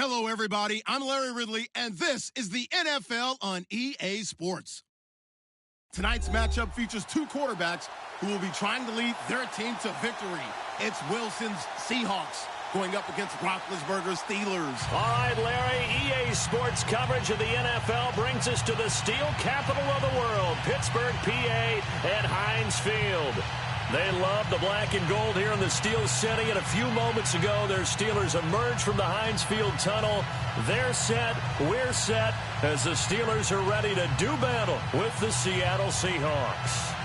Hello, everybody. I'm Larry Ridley, and this is the NFL on EA Sports. Tonight's matchup features two quarterbacks who will be trying to lead their team to victory. It's Wilson's Seahawks going up against Roethlisberger's Steelers. All right, Larry, EA Sports coverage of the NFL brings us to the steel capital of the world, Pittsburgh, PA, at Heinz Field. They love the black and gold here in the Steel City, and a few moments ago, their Steelers emerged from the Heinz Field tunnel. They're set, we're set, as the Steelers are ready to do battle with the Seattle Seahawks.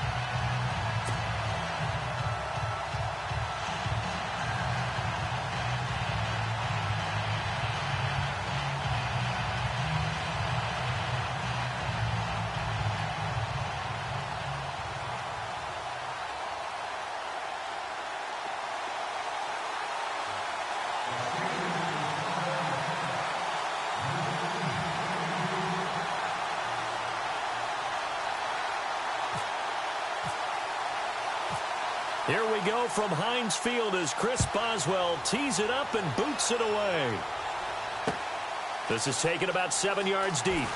Here we go from Heinz Field as Chris Boswell tees it up and boots it away. This is taken about 7 yards deep.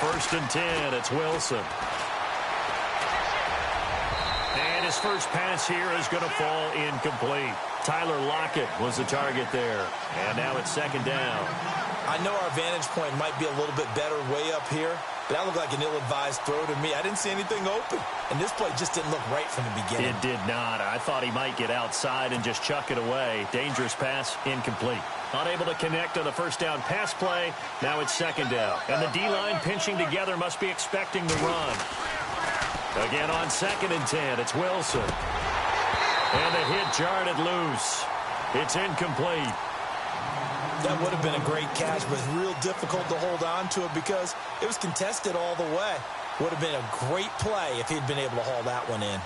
First and 10, it's Wilson. And his first pass here is going to fall incomplete. Tyler Lockett was the target there. And now it's second down. I know our vantage point might be a little bit better way up here, but that looked like an ill-advised throw to me. I didn't see anything open. And this play just didn't look right from the beginning. It did not. I thought he might get outside and just chuck it away. Dangerous pass, incomplete. Unable to connect on the first down pass play. Now it's second down. And the D-line pinching together must be expecting the run. Again on second and 10, it's Wilson. And the hit jarred it loose. It's incomplete. That would have been a great catch, but real difficult to hold on to it because it was contested all the way. Would have been a great play if he'd been able to haul that one in.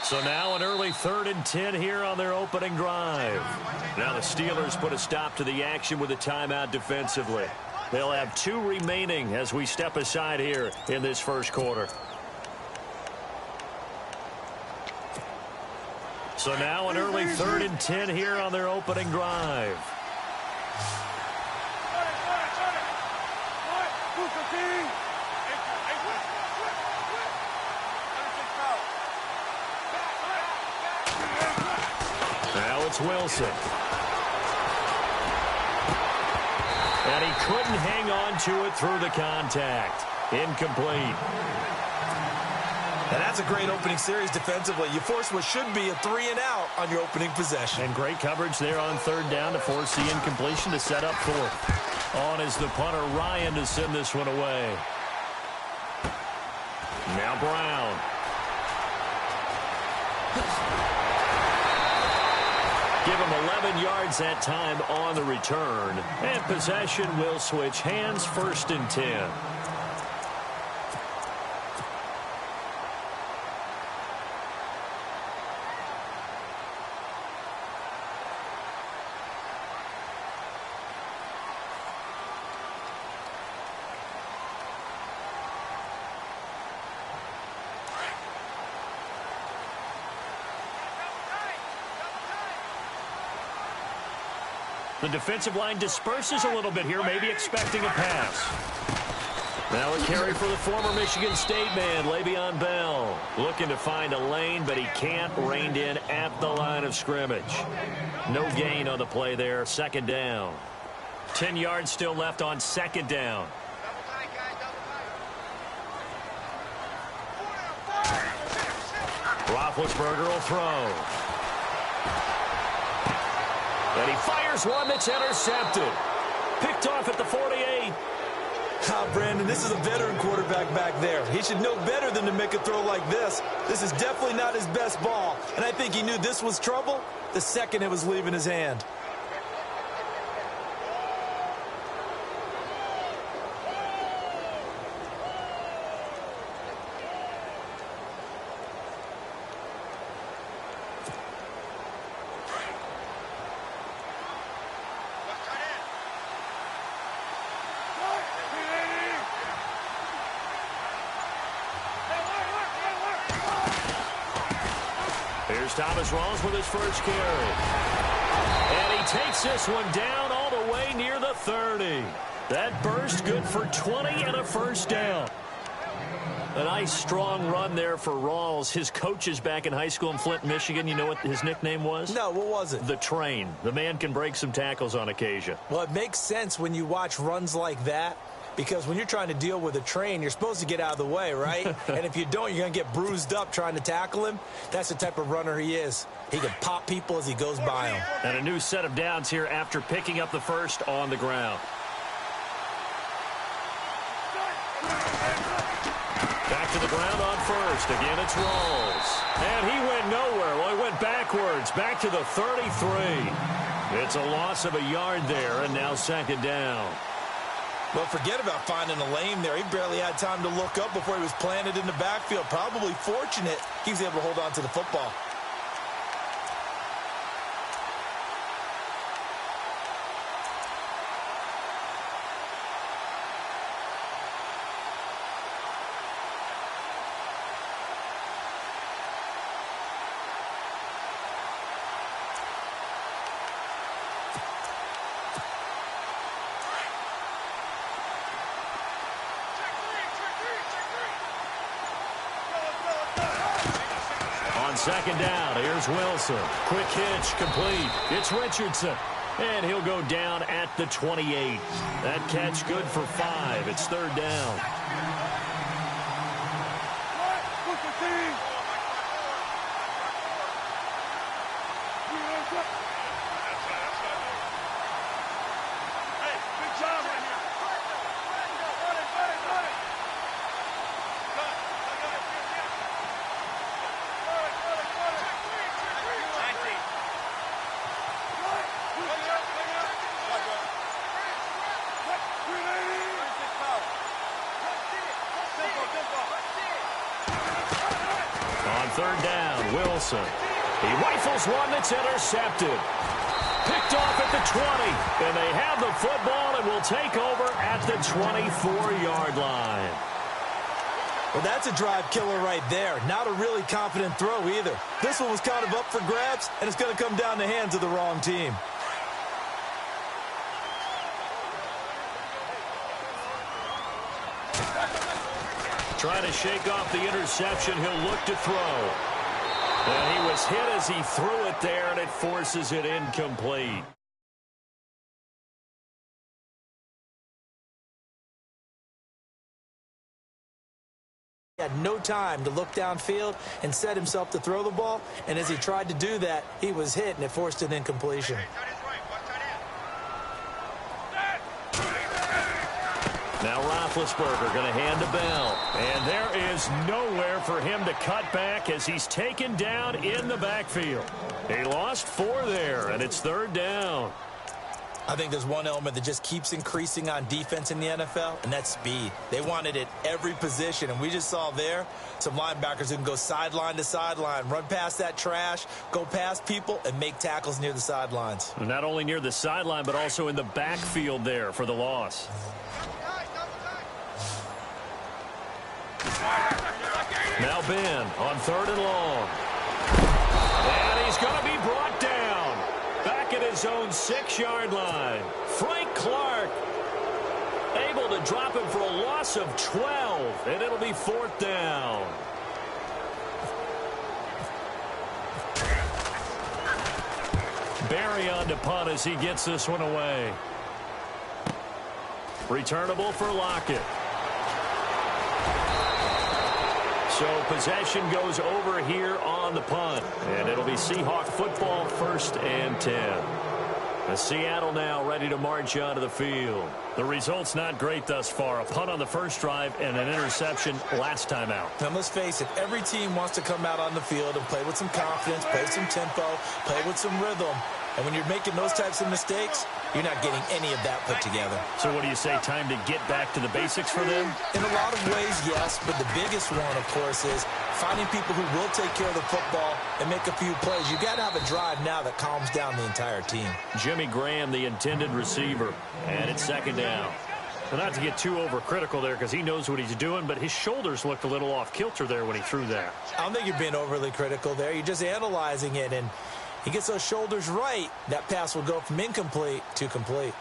So now an early 3rd and 10 here on their opening drive. Now the Steelers put a stop to the action with a timeout defensively. They'll have 2 remaining as we step aside here in this first quarter. So now an early 3rd and 10 here on their opening drive. Now it's Wilson. And he couldn't hang on to it through the contact. Incomplete. And that's a great opening series defensively. You force what should be a 3-and-out on your opening possession. And great coverage there on 3rd down to force the incompletion to set up 4th. On is the punter, Ryan, to send this one away. Now Brown. Give him 11 yards that time on the return. And possession will switch hands, 1st and 10. The defensive line disperses a little bit here, maybe expecting a pass. Now a carry for the former Michigan State man, Le'Veon Bell. Looking to find a lane, but he can't. Reined in at the line of scrimmage. No gain on the play there. 2nd down. 10 yards still left on 2nd down. Roethlisberger will throw. And he fires one that's intercepted. Picked off at the 48. Brandon, this is a veteran quarterback back there. He should know better than to make a throw like this. This is definitely not his best ball. And I think he knew this was trouble the second it was leaving his hand. Here's Thomas Rawls with his first carry. And he takes this one down all the way near the 30. That burst good for 20 and a 1st down. A nice strong run there for Rawls. His coaches back in high school in Flint, Michigan, you know what his nickname was? No, what was it? The Train. The man can break some tackles on occasion. Well, it makes sense when you watch runs like that. Because when you're trying to deal with a train, you're supposed to get out of the way, right? And if you don't, you're going to get bruised up trying to tackle him. That's the type of runner he is. He can pop people as he goes by them. And a new set of downs here after picking up the first on the ground. Back to the ground on first. Again, it's Rawls. And he went nowhere. Well, he went backwards. Back to the 33. It's a loss of a yard there, and now 2nd down. Well, forget about finding a lane there. He barely had time to look up before he was planted in the backfield. Probably fortunate he was able to hold on to the football. On 2nd down, here's Wilson. Quick hitch, complete. It's Richardson. And he'll go down at the 28. That catch good for 5. It's 3rd down. On 3rd down, Wilson. He rifles one that's intercepted. Picked off at the 20. And they have the football and will take over at the 24-yard line. Well, that's a drive killer right there. Not a really confident throw either. This one was kind of up for grabs, and it's going to come down the hands of the wrong team. Trying to shake off the interception. He'll look to throw. And he was hit as he threw it there, and it forces it incomplete. He had no time to look downfield and set himself to throw the ball. And as he tried to do that, he was hit, and it forced an incompletion. Now Roethlisberger going to hand to Bell. And there is nowhere for him to cut back as he's taken down in the backfield. He lost 4 there, and it's 3rd down. I think there's one element that just keeps increasing on defense in the NFL, and that's speed. They want it at every position, and we just saw there some linebackers who can go sideline to sideline, run past that trash, go past people, and make tackles near the sidelines. Not only near the sideline, but also in the backfield there for the loss. Now Ben on 3rd and long. And he's going to be brought down. Back at his own 6-yard line. Frank Clark able to drop him for a loss of 12. And it'll be 4th down. Barry on to punt as he gets this one away. Returnable for Lockett. So possession goes over here on the punt. And it'll be Seahawk football, 1st and 10. Seattle now ready to march onto the field. The result's not great thus far. A punt on the first drive and an interception last time out. Now, let's face it, every team wants to come out on the field and play with some confidence, play some tempo, play with some rhythm. And when you're making those types of mistakes, you're not getting any of that put together. So what do you say, time to get back to the basics for them? In a lot of ways, yes, but the biggest one, of course, is finding people who will take care of the football and make a few plays. You got to have a drive now that calms down the entire team. Jimmy Graham, the intended receiver, and it's 2nd down. Well, not to get too overcritical there because he knows what he's doing, but his shoulders looked a little off kilter there when he threw that. I don't think you're being overly critical there. You're just analyzing it, and he gets those shoulders right, that pass will go from incomplete to complete.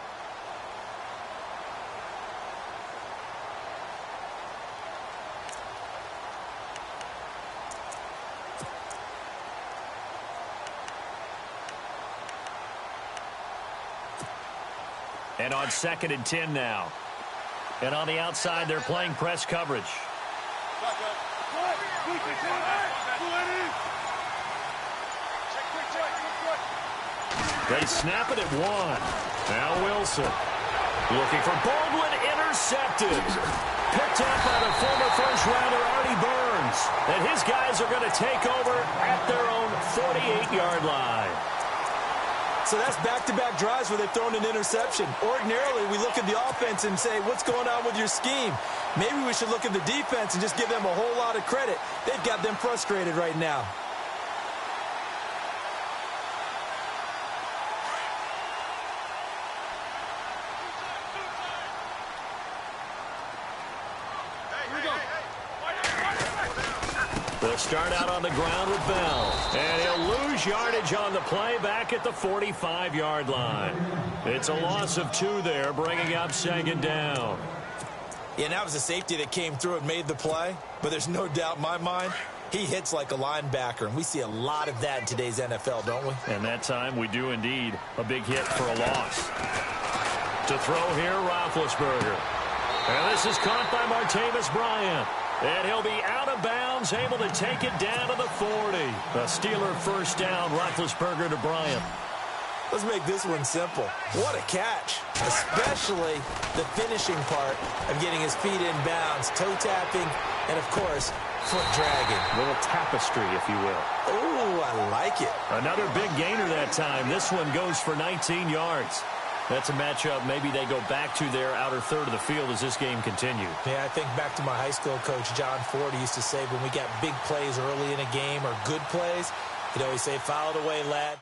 And on 2nd and 10 now. And on the outside, they're playing press coverage. They snap it at 1. Now Wilson. Looking for Baldwin, intercepted. Picked up by the former first-rounder Artie Burns. And his guys are going to take over at their own 48-yard line. So that's back-to-back drives where they've thrown an interception. Ordinarily, we look at the offense and say, what's going on with your scheme? Maybe we should look at the defense and just give them a whole lot of credit. They've got them frustrated right now. They'll start out on the ground with Bell. And he'll lose yardage on the play back at the 45-yard line. It's a loss of 2 there, bringing up 2nd down. Yeah, that was a safety that came through and made the play. But there's no doubt in my mind, he hits like a linebacker. And we see a lot of that in today's NFL, don't we? And that time we do indeed. A big hit for a loss. To throw here, Roethlisberger. And this is caught by Martavis Bryant. And he'll be out of bounds, able to take it down to the 40. A Steeler 1st down, Roethlisberger to Bryant. Let's make this one simple. What a catch, especially the finishing part of getting his feet in bounds, toe tapping, and, of course, foot dragging. A little tapestry, if you will. Oh, I like it. Another big gainer that time. This one goes for 19 yards. That's a matchup maybe they go back to their outer third of the field as this game continues. Yeah, I think back to my high school coach, John Ford. He used to say when we got big plays early in a game or good plays, he'd always say, foul it away, lad.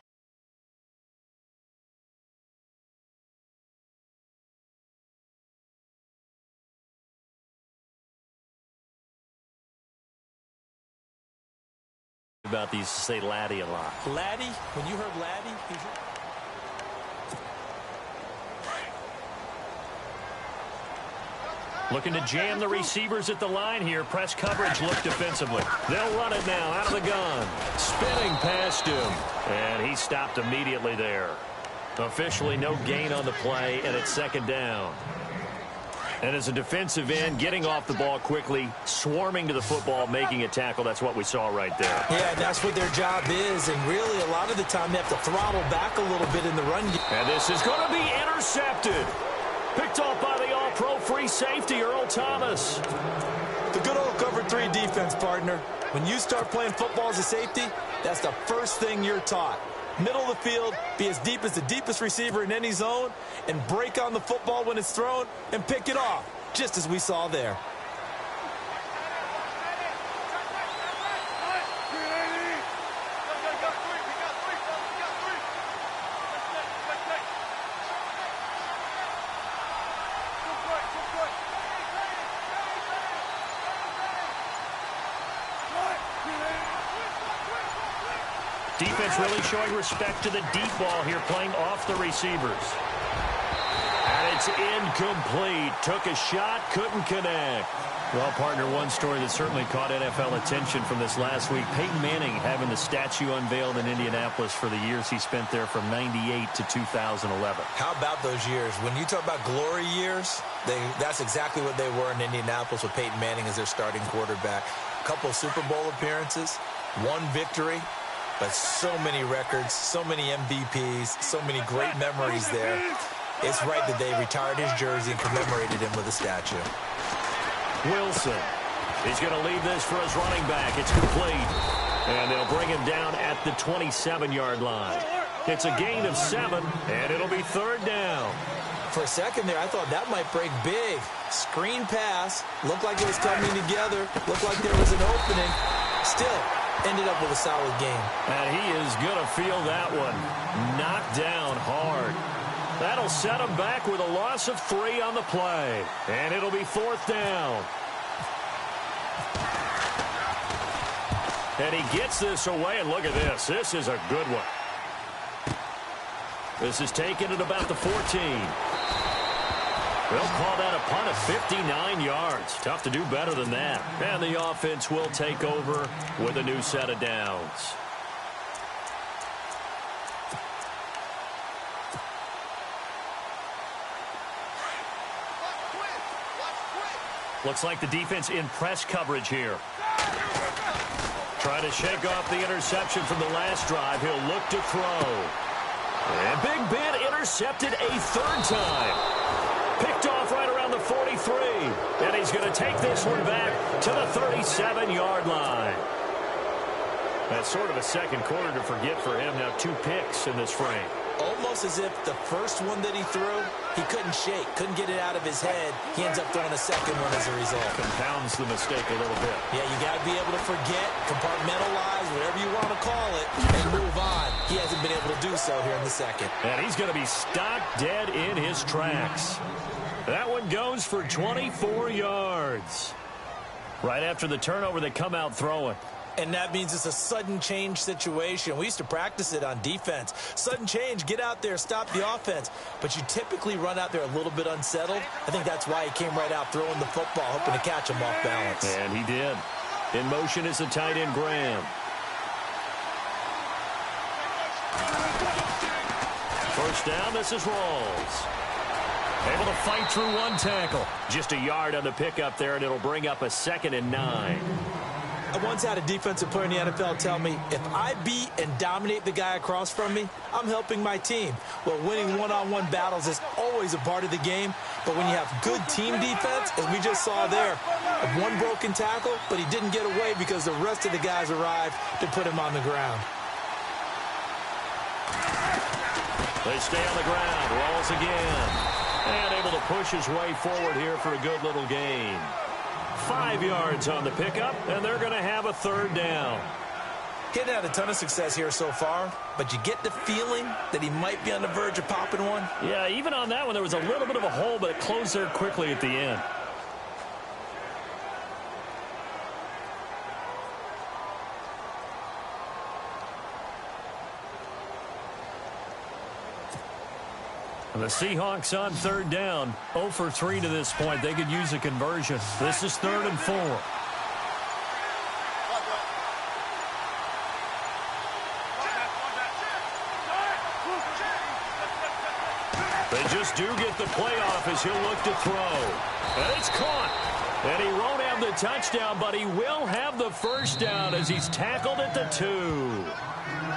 About these, say Laddie a lot. Laddie? When you heard Laddie, looking to jam the receivers at the line here. Press coverage look defensively. They'll run it now out of the gun. Spinning past him. And he stopped immediately there. Officially no gain on the play, and it's 2nd down. And as a defensive end, getting off the ball quickly, swarming to the football, making a tackle, that's what we saw right there. Yeah, that's what their job is, and really a lot of the time they have to throttle back a little bit in the run game. And this is going to be intercepted. Picked off by the offense. All-Pro free safety, Earl Thomas. The good old cover 3 defense, partner. When you start playing football as a safety, that's the first thing you're taught. Middle of the field, be as deep as the deepest receiver in any zone, and break on the football when it's thrown and pick it off, just as we saw there. Defense really showing respect to the deep ball here, playing off the receivers. And it's incomplete. Took a shot, couldn't connect. Well, partner, one story that certainly caught NFL attention from this last week, Peyton Manning having the statue unveiled in Indianapolis for the years he spent there from 98 to 2011. How about those years? When you talk about glory years, that's exactly what they were in Indianapolis with Peyton Manning as their starting quarterback. A couple of Super Bowl appearances, one victory. But so many records, so many MVPs, so many great memories there. It's right that they retired his jersey and commemorated him with a statue. Wilson. He's going to leave this for his running back. It's complete. And they'll bring him down at the 27-yard line. It's a gain of 7, and it'll be 3rd down. For a second there, I thought that might break big. Screen pass. Looked like it was coming together. Looked like there was an opening. Still, ended up with a solid game. And he is going to feel that one. Knocked down hard. That'll set him back with a loss of 3 on the play. And it'll be 4th down. And he gets this away, and look at this. This is a good one. This is taken at about the 14. They'll call that a punt of 59 yards. Tough to do better than that. And the offense will take over with a new set of downs. Looks like the defense in press coverage here. Trying to shake off the interception from the last drive. He'll look to throw. And Big Ben intercepted a 3rd time. Picked off right around the 43. And he's going to take this one back to the 37-yard line. That's sort of a second quarter to forget for him. Now 2 picks in this frame. Almost as if the first one that he threw, he couldn't shake, couldn't get it out of his head. He ends up throwing a second one as a result. Compounds the mistake a little bit. Yeah, you got to be able to forget, compartmentalize, whatever you want to call it, and move on. He hasn't been able to do so here in the second. And he's going to be stopped dead in his tracks. That one goes for 24 yards. Right after the turnover, they come out throwing. And that means it's a sudden change situation. We used to practice it on defense. Sudden change, get out there, stop the offense. But you typically run out there a little bit unsettled. I think that's why he came right out throwing the football, hoping to catch him off balance. And he did. In motion is the tight end, Graham. First down, this is Rawls. Able to fight through one tackle. Just a yard on the pickup there, and it'll bring up a 2nd and 9. I once had a defensive player in the NFL tell me, if I beat and dominate the guy across from me, I'm helping my team. Well, winning one-on-one battles is always a part of the game, but when you have good team defense, as we just saw there, one broken tackle, but he didn't get away because the rest of the guys arrived to put him on the ground. They stay on the ground. Rawls again. And able to push his way forward here for a good little gain. 5 yards on the pickup, and they're going to have a 3rd down. He hadn't had a ton of success here so far, but you get the feeling that he might be on the verge of popping one. Yeah, even on that one, there was a little bit of a hole, but it closed there quickly at the end. And the Seahawks on 3rd down, 0 for 3 to this point. They could use a conversion. This is 3rd and 4. They just do get the playoff as he'll look to throw. And it's caught. And he won't have the touchdown, but he will have the 1st down as he's tackled at the 2.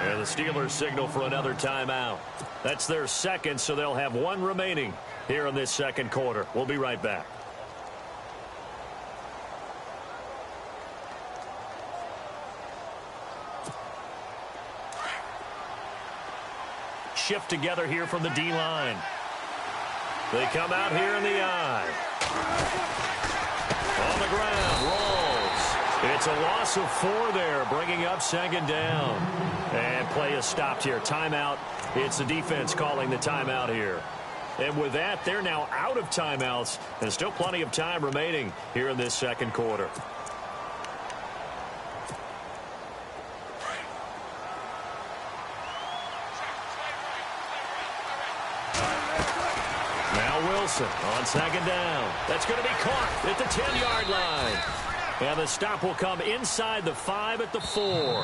And And the Steelers signal for another timeout. That's their second, so they'll have one remaining here in this second quarter. We'll be right back. Shift together here from the D-line. They come out here in the eye. On the ground, rolls. It's a loss of 4 there, bringing up second down. And play is stopped here. Timeout. It's the defense calling the timeout here. And with that, they're now out of timeouts. And still plenty of time remaining here in this second quarter. Wilson on second down. That's going to be caught at the 10-yard line. And the stop will come inside the 5 at the 4.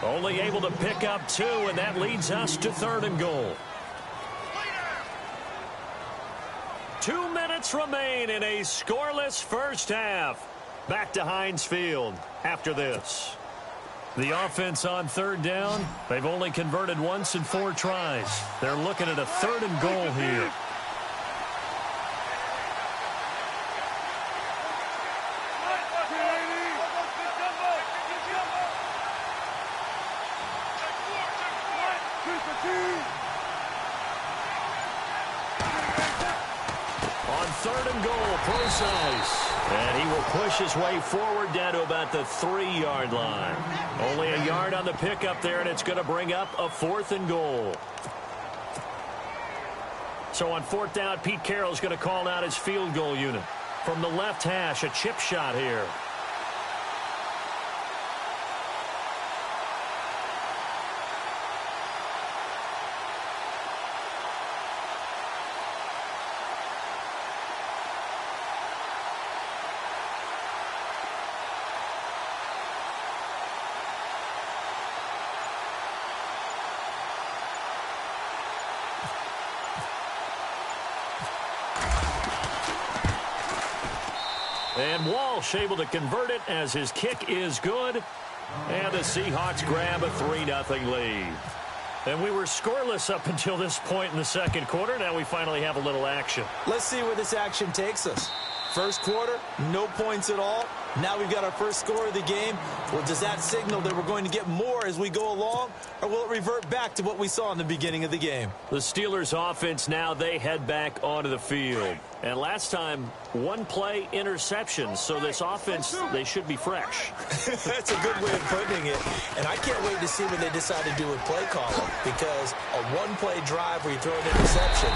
Only able to pick up 2, and that leads us to 3rd and goal. 2 minutes remain in a scoreless first half. Back to Heinz Field after this. The offense on 3rd down, they've only converted once in 4 tries. They're looking at a 3rd and goal here. And he will push his way forward down to about the 3-yard line. Only a yard on the pickup there, and it's going to bring up a 4th and goal. So on 4th down, Pete Carroll's going to call out his field goal unit. From the left hash, a chip shot here. And Walsh able to convert it as his kick is good. And the Seahawks grab a 3-0 lead. And we were scoreless up until this point in the second quarter. Now we finally have a little action. Let's see where this action takes us. First quarter, no points at all. Now we've got our first score of the game. Well, does that signal that we're going to get more as we go along? Or will it revert back to what we saw in the beginning of the game? The Steelers offense now, they head back onto the field. And last time, 1 play interception. So this offense, they should be fresh. That's a good way of putting it. And I can't wait to see what they decide to do with play calling. Because a 1-play drive where you throw an interception,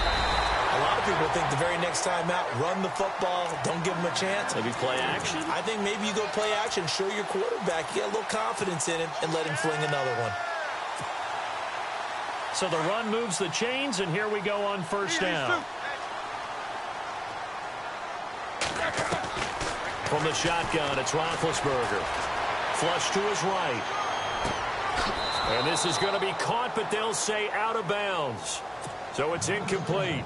a lot of people think the very next time out, run the football, don't give them a chance. Maybe play action? I think maybe you go play action, show your quarterback, get a little confidence in him, and let him fling another one. So the run moves the chains, and here we go on 1st down. From the shotgun, it's Roethlisberger. Flush to his right. And this is going to be caught, but they'll say out of bounds. So it's incomplete.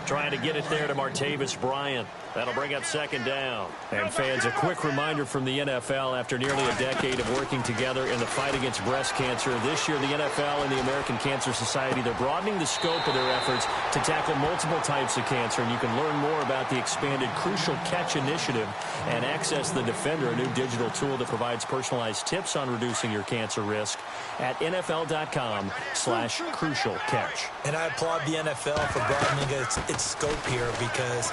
Trying to get it there to Martavis Bryant. That'll bring up 2nd down. And fans, a quick reminder from the NFL, after nearly a decade of working together in the fight against breast cancer, this year the NFL and the American Cancer Society, they're broadening the scope of their efforts to tackle multiple types of cancer. And you can learn more about the expanded Crucial Catch initiative and access the Defender, a new digital tool that provides personalized tips on reducing your cancer risk at NFL.com/Crucial Catch. And I applaud the NFL for broadening its scope here, because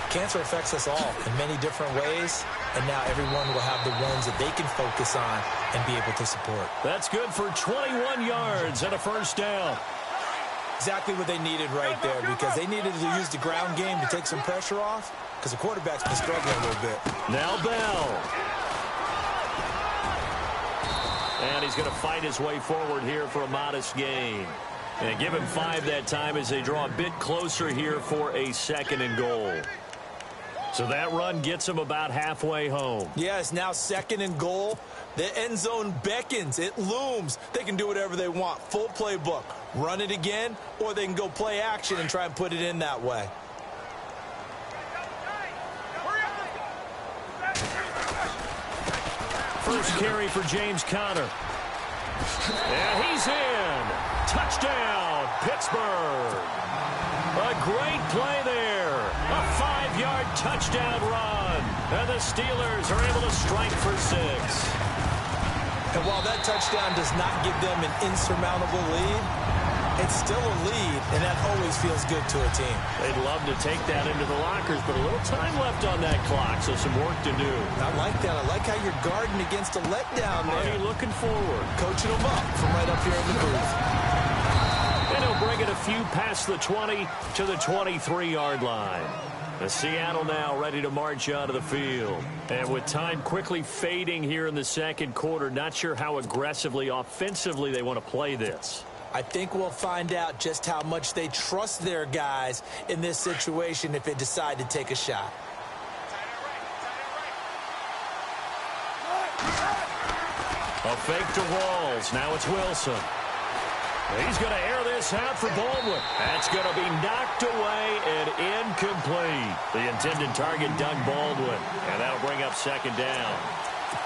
cancer affects us all in many different ways, and now everyone will have the ones that they can focus on and be able to support. That's good for 21 yards and a 1st down. Exactly what they needed right there, because they needed to use the ground game to take some pressure off, because the quarterback's been struggling a little bit. Now Bell. And he's going to fight his way forward here for a modest gain. And give him 5 that time as they draw a bit closer here for a 2nd and goal. So that run gets him about halfway home. Yeah, it's now 2nd and goal. The end zone beckons. It looms. They can do whatever they want. Full playbook. Run it again, or they can go play action and try and put it in that way. First carry for James Conner. And he's in. Pittsburgh. A great play there. A 5-yard touchdown run. And the Steelers are able to strike for 6. And while that touchdown does not give them an insurmountable lead, it's still a lead, and that always feels good to a team. They'd love to take that into the lockers, but a little time left on that clock, so some work to do. I like that. I like how you're guarding against a letdown there. Money looking forward. Coaching them up from right up here in the booth. And he'll bring it a few past the 20 to the 23-yard line. The Seattle now ready to march out of the field. And with time quickly fading here in the second quarter, not sure how aggressively, offensively they want to play this. I think we'll find out just how much they trust their guys in this situation if they decide to take a shot. A fake to Walls. Now it's Wilson. He's going to air this out for Baldwin. That's going to be knocked away and incomplete. The intended target, Doug Baldwin. And that'll bring up second down.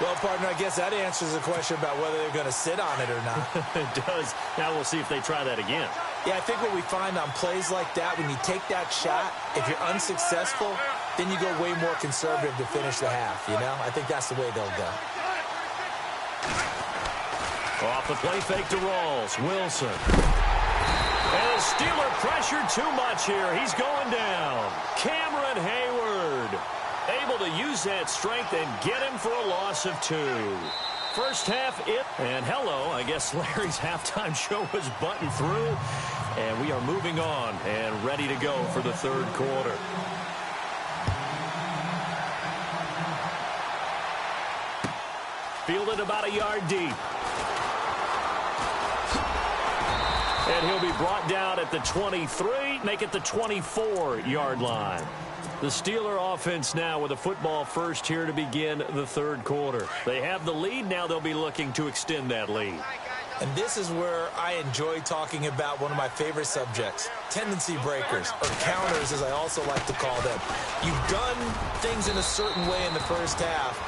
Well, partner, I guess that answers the question about whether they're going to sit on it or not. It does. Now we'll see if they try that again. Yeah, I think what we find on plays like that, when you take that shot, if you're unsuccessful, then you go way more conservative to finish the half, you know? I think that's the way they'll go. Off the play fake to Rawls. Wilson. And the Steeler pressure too much here. He's going down. Cameron Hayward able to use that strength and get him for a loss of 2. First half and hello, I guess Larry's halftime show was buttoned through. And we are moving on and ready to go for the third quarter. Fielded about a yard deep. And he'll be brought down at the 23, make it the 24-yard line. The Steeler offense now with a football first here to begin the third quarter. They have the lead. Now they'll be looking to extend that lead. And this is where I enjoy talking about one of my favorite subjects, tendency breakers, or counters as I also like to call them. You've done things in a certain way in the first half,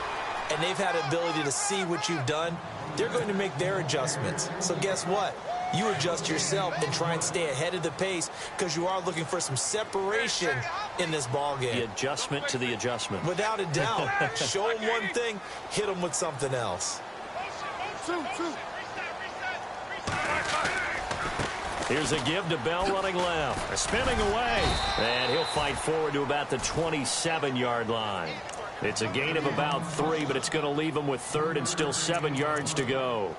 and they've had the ability to see what you've done. They're going to make their adjustments. So guess what? You adjust yourself and try and stay ahead of the pace because you are looking for some separation in this ball game. The adjustment to the adjustment. Without a doubt. Show them one thing, hit them with something else. Here's a give to Bell running left. Spinning away. And he'll fight forward to about the 27-yard line. It's a gain of about 3, but it's going to leave him with third and still 7 yards to go.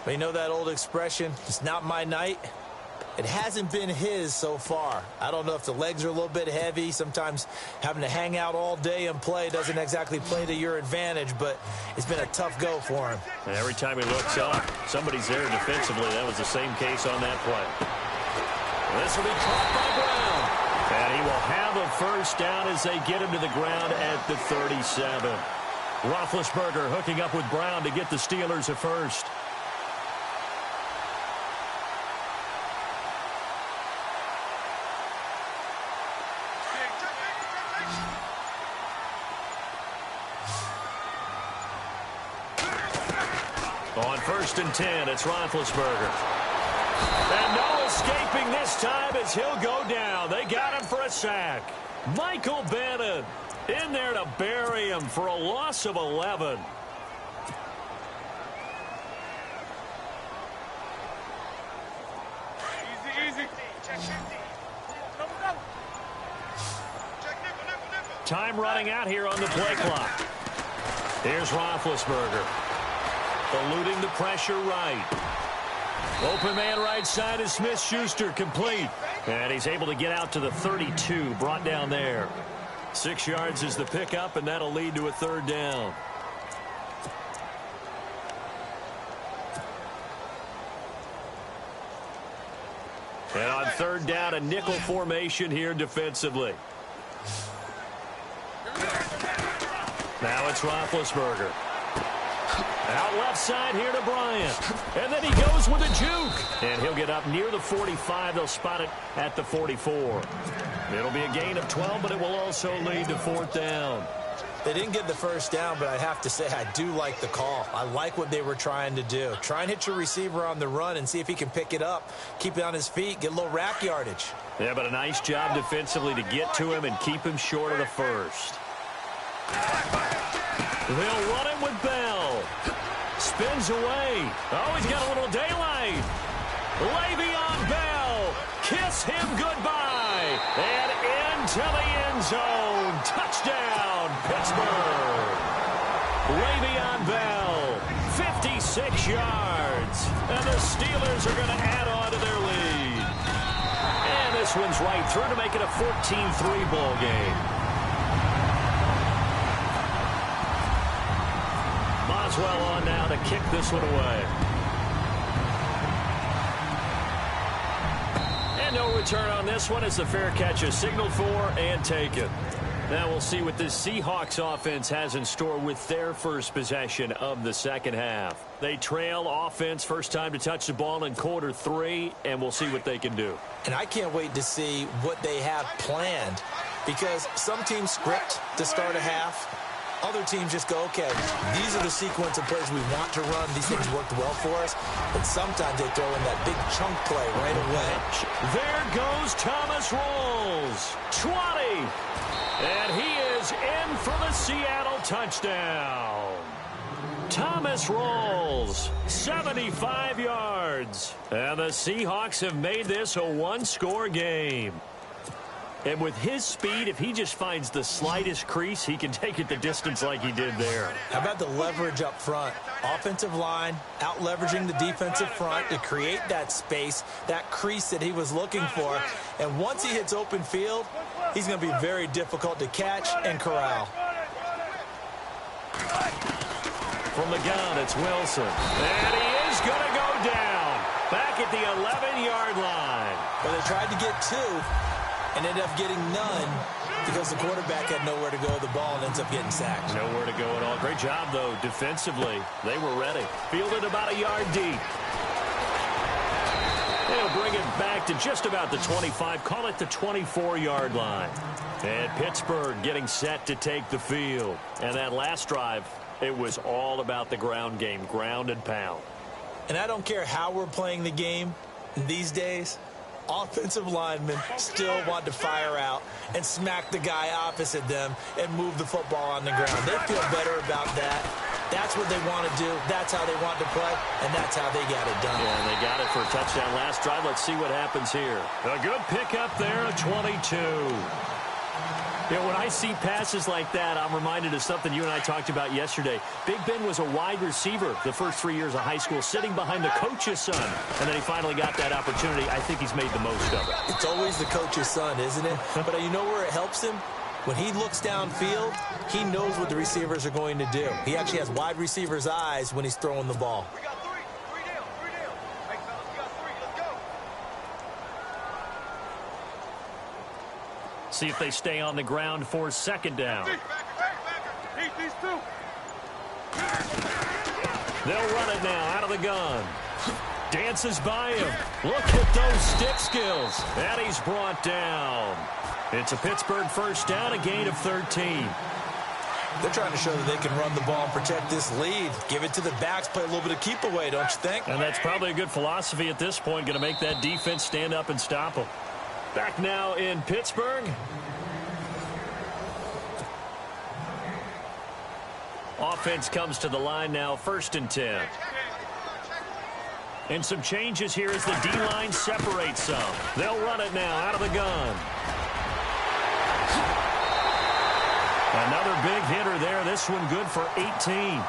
You know that old expression, it's not my night? It hasn't been his so far. I don't know if the legs are a little bit heavy. Sometimes having to hang out all day and play doesn't exactly play to your advantage, but it's been a tough go for him. And every time he looks up, somebody's there defensively. That was the same case on that play. This will be caught by Brown. And he will have a first down as they get him to the ground at the 37. Roethlisberger hooking up with Brown to get the Steelers a first. On 1st and 10, it's Roethlisberger. And no escaping this time as he'll go down. They got him for a sack. Michael Bennett in there to bury him for a loss of 11. Easy. Time running out here on the play clock. Here's Roethlisberger. Eluding the pressure right. Open man right side is Smith-Schuster, complete. And he's able to get out to the 32, brought down there. 6 yards is the pickup, and that'll lead to a third down. And on third down, a nickel formation here defensively. Now it's Roethlisberger. Out left side here to Bryant. And then he goes with a juke. And he'll get up near the 45. They'll spot it at the 44. It'll be a gain of 12, but it will also lead to fourth down. They didn't get the first down, but I have to say I do like the call. I like what they were trying to do. Try and hit your receiver on the run and see if he can pick it up, keep it on his feet, get a little rack yardage. Yeah, but a nice job defensively to get to him and keep him short of the first. They'll run it with Bell. Spins away. Oh, he's got a little daylight. Le'Veon Bell. Kiss him goodbye. And into the end zone. Touchdown, Pittsburgh. Le'Veon Bell, 56 yards. And the Steelers are going to add on to their lead. And this one's right through to make it a 14-3 ball game. Boswell on now to kick this one away. And no return on this one as the fair catch is signaled for and taken. Now we'll see what this Seahawks offense has in store with their first possession of the second half. They trail offense, first time to touch the ball in quarter 3, and we'll see what they can do. And I can't wait to see what they have planned, because some teams script to start a half. Other teams just go, okay, these are the sequence of plays we want to run. These things worked well for us. But sometimes they throw in that big chunk play right away. There goes Thomas Rawls. 20. And he is in for the Seattle touchdown. Thomas Rawls, 75 yards. And the Seahawks have made this a one-score game. And with his speed, if he just finds the slightest crease, he can take it the distance like he did there. How about the leverage up front? Offensive line out-leveraging the defensive front to create that space, that crease that he was looking for. And once he hits open field, he's going to be very difficult to catch and corral. From the gun, it's Wilson. And he is going to go down. Back at the 11-yard line. Well, they tried to get 2. And ended up getting none because the quarterback had nowhere to go with the ball and ends up getting sacked. Nowhere to go at all. Great job, though, defensively. They were ready. Fielded about a yard deep. They'll bring it back to just about the 25. Call it the 24-yard line. And Pittsburgh getting set to take the field. And that last drive, it was all about the ground game, ground and pound. And I don't care how we're playing the game these days. Offensive linemen still want to fire out and smack the guy opposite them and move the football on the ground. They feel better about that. That's what they want to do. That's how they want to play, and that's how they got it done. Yeah, and they got it for a touchdown last drive. Let's see what happens here. A good pickup there, a 22. You know, when I see passes like that, I'm reminded of something you and I talked about yesterday. Big Ben was a wide receiver the first 3 years of high school, sitting behind the coach's son. And then he finally got that opportunity. I think he's made the most of it. It's always the coach's son, isn't it? But you know where it helps him? When he looks downfield, he knows what the receivers are going to do. He actually has wide receivers' eyes when he's throwing the ball. We got 3 down. Hey, fellas, we got 3. Let's go. See if they stay on the ground for second down. Eat these 2. They'll run it now out of the gun. Dances by him. Look at those stick skills. And he's brought down. It's a Pittsburgh first down, a gain of 13. They're trying to show that they can run the ball and protect this lead. Give it to the backs, play a little bit of keep away, don't you think? And that's probably a good philosophy at this point, going to make that defense stand up and stop them. Back now in Pittsburgh. Offense comes to the line now, 1st and 10. And some changes here as the D-line separates some. They'll run it now out of the gun. Another big hitter there. This one good for 18.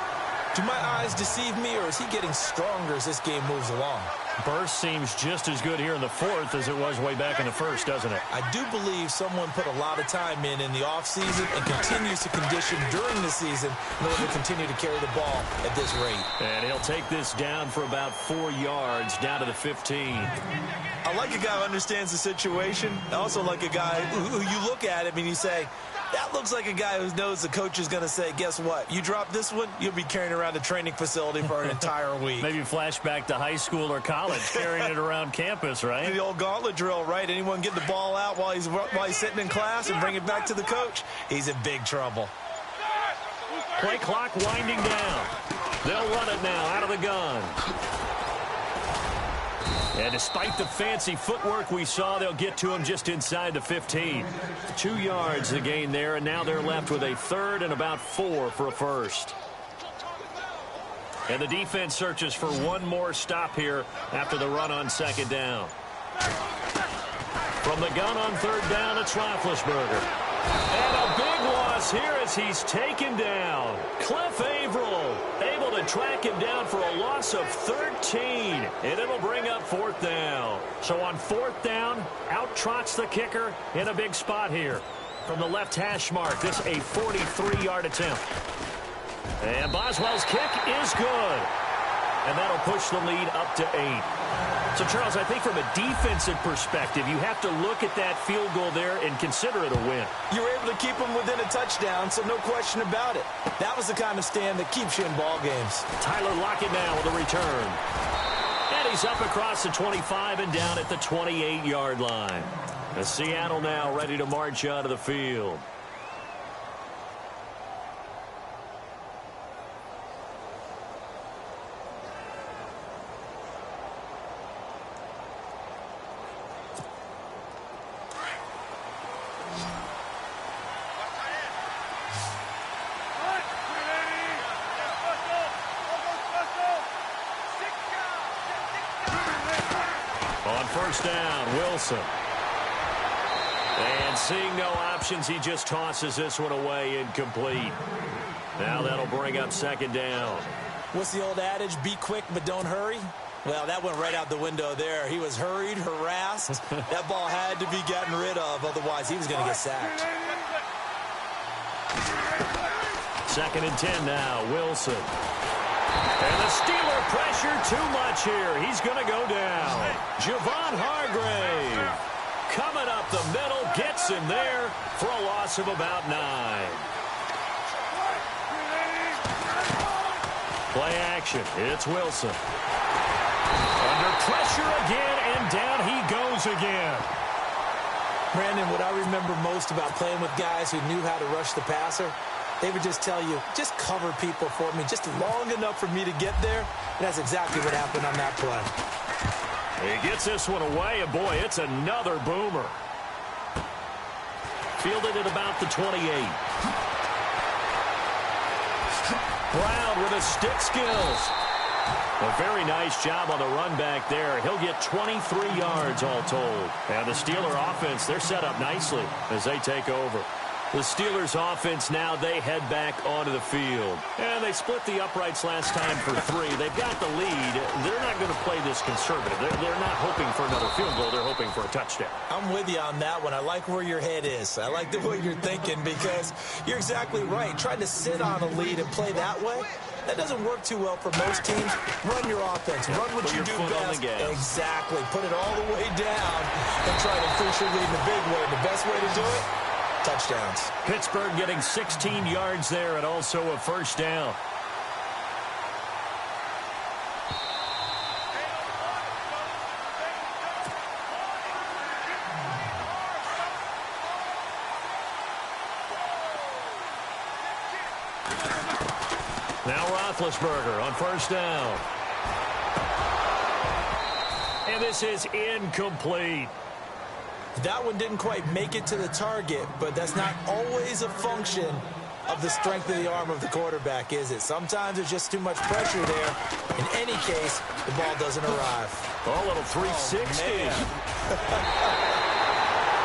Do my eyes deceive me, or is he getting stronger as this game moves along? Burst seems just as good here in the 4th as it was way back in the 1st, doesn't it? I do believe someone put a lot of time in the offseason and continues to condition during the season in order to continue to carry the ball at this rate. And he'll take this down for about 4 yards, down to the 15. I like a guy who understands the situation. I also like a guy who you look at him and you say, that looks like a guy who knows the coach is going to say, guess what? You drop this one, you'll be carrying around the training facility for an entire week. Maybe flashback to high school or college, carrying it around campus, right? The old gauntlet drill, right? Anyone get the ball out while he's sitting in class and bring it back to the coach, he's in big trouble. Play clock winding down. They'll run it now out of the gun. And despite the fancy footwork we saw, they'll get to him just inside the 15. 2 yards the gain there, and now they're left with a third and about 4 for a first. And the defense searches for one more stop here after the run on second down. From the gun on third down, it's Roethlisberger. And a big loss here as he's taken down. Cliff Averill able to track him down for a loss of 13. And it'll bring up fourth down. So on fourth down, out trots the kicker in a big spot here. From the left hash mark, this a 43-yard attempt. And Boswell's kick is good. And that'll push the lead up to 8. So, Charles, I think from a defensive perspective, you have to look at that field goal there and consider it a win. You were able to keep them within a touchdown, so no question about it. That was the kind of stand that keeps you in ball games. Tyler Lockett now with a return. And he's up across the 25 and down at the 28-yard line. And Seattle now ready to march out of the field. First down, Wilson. And seeing no options, he just tosses this one away, incomplete. Now that'll bring up second down. What's the old adage, be quick but don't hurry? Well, that went right out the window there. He was hurried, harassed. That ball had to be gotten rid of, otherwise he was going to get sacked. Second and 10 now, Wilson. And the Steeler pressure too much here. He's going to go down. Javon Hargrave coming up the middle, gets him there for a loss of about 9. Play action. It's Wilson. Under pressure again, and down he goes again. Brandon, what I remember most about playing with guys who knew how to rush the passer, they would just tell you, just cover people for me, just long enough for me to get there. And that's exactly what happened on that play. He gets this one away, and boy, it's another boomer. Fielded at about the 28. Brown with his stick skills. A very nice job on the run back there. He'll get 23 yards all told. And the Steeler offense, they're set up nicely as they take over. The Steelers offense now, they head back onto the field. And they split the uprights last time for 3. They've got the lead. They're not going to play this conservative. They're not hoping for another field goal. They're hoping for a touchdown. I'm with you on that one. I like where your head is. I like the way you're thinking because you're exactly right. Trying to sit on a lead and play that way, that doesn't work too well for most teams. Run your offense. Run what you do best. Exactly. Put it all the way down and try to increase your lead in a big way. The best way to do it, touchdowns. Pittsburgh getting 16 yards there and also a first down. Now Roethlisberger on first down. And this is incomplete. That one didn't quite make it to the target, but that's not always a function of the strength of the arm of the quarterback, is it? Sometimes there's just too much pressure there. In any case, the ball doesn't arrive. Oh, little 360.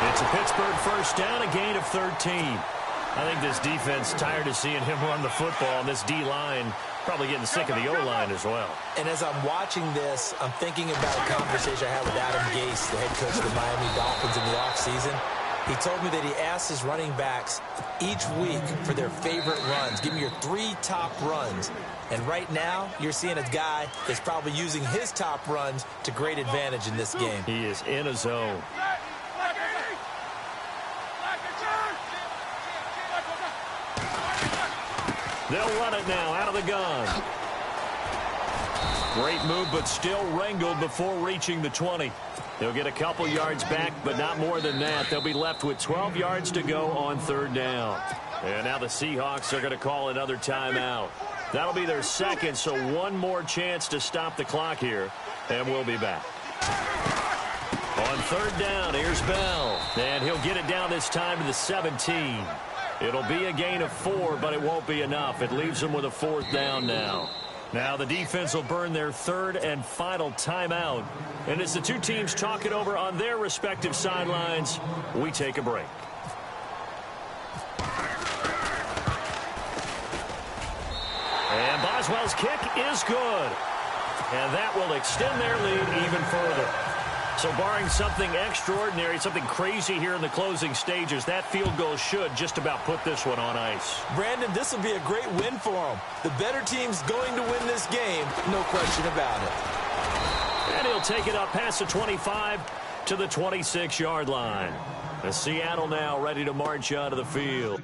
It's a Pittsburgh first down, a gain of 13. I think this defense tired of seeing him run the football, and this D-line probably getting sick of the O-line as well. And as I'm watching this, I'm thinking about a conversation I had with Adam Gase, the head coach of the Miami Dolphins in the offseason. He told me that he asked his running backs each week for their favorite runs. Give me your 3 top runs. And right now, you're seeing a guy that's probably using his top runs to great advantage in this game. He is in a zone. They'll run it now out of the gun. Great move, but still wrangled before reaching the 20. They'll get a couple yards back, but not more than that. They'll be left with 12 yards to go on third down. And now the Seahawks are going to call another timeout. That'll be their second, so one more chance to stop the clock here, and we'll be back. On third down, here's Bell, and he'll get it down this time to the 17. It'll be a gain of 4, but it won't be enough. It leaves them with a fourth down now. Now the defense will burn their third and final timeout. And as the two teams talk it over on their respective sidelines, we take a break. And Boswell's kick is good. And that will extend their lead even further. So barring something extraordinary, something crazy here in the closing stages, that field goal should just about put this one on ice. Brandon, this will be a great win for them. The better team's going to win this game, no question about it. And he'll take it up past the 25 to the 26-yard line. The Seattle now ready to march out of the field.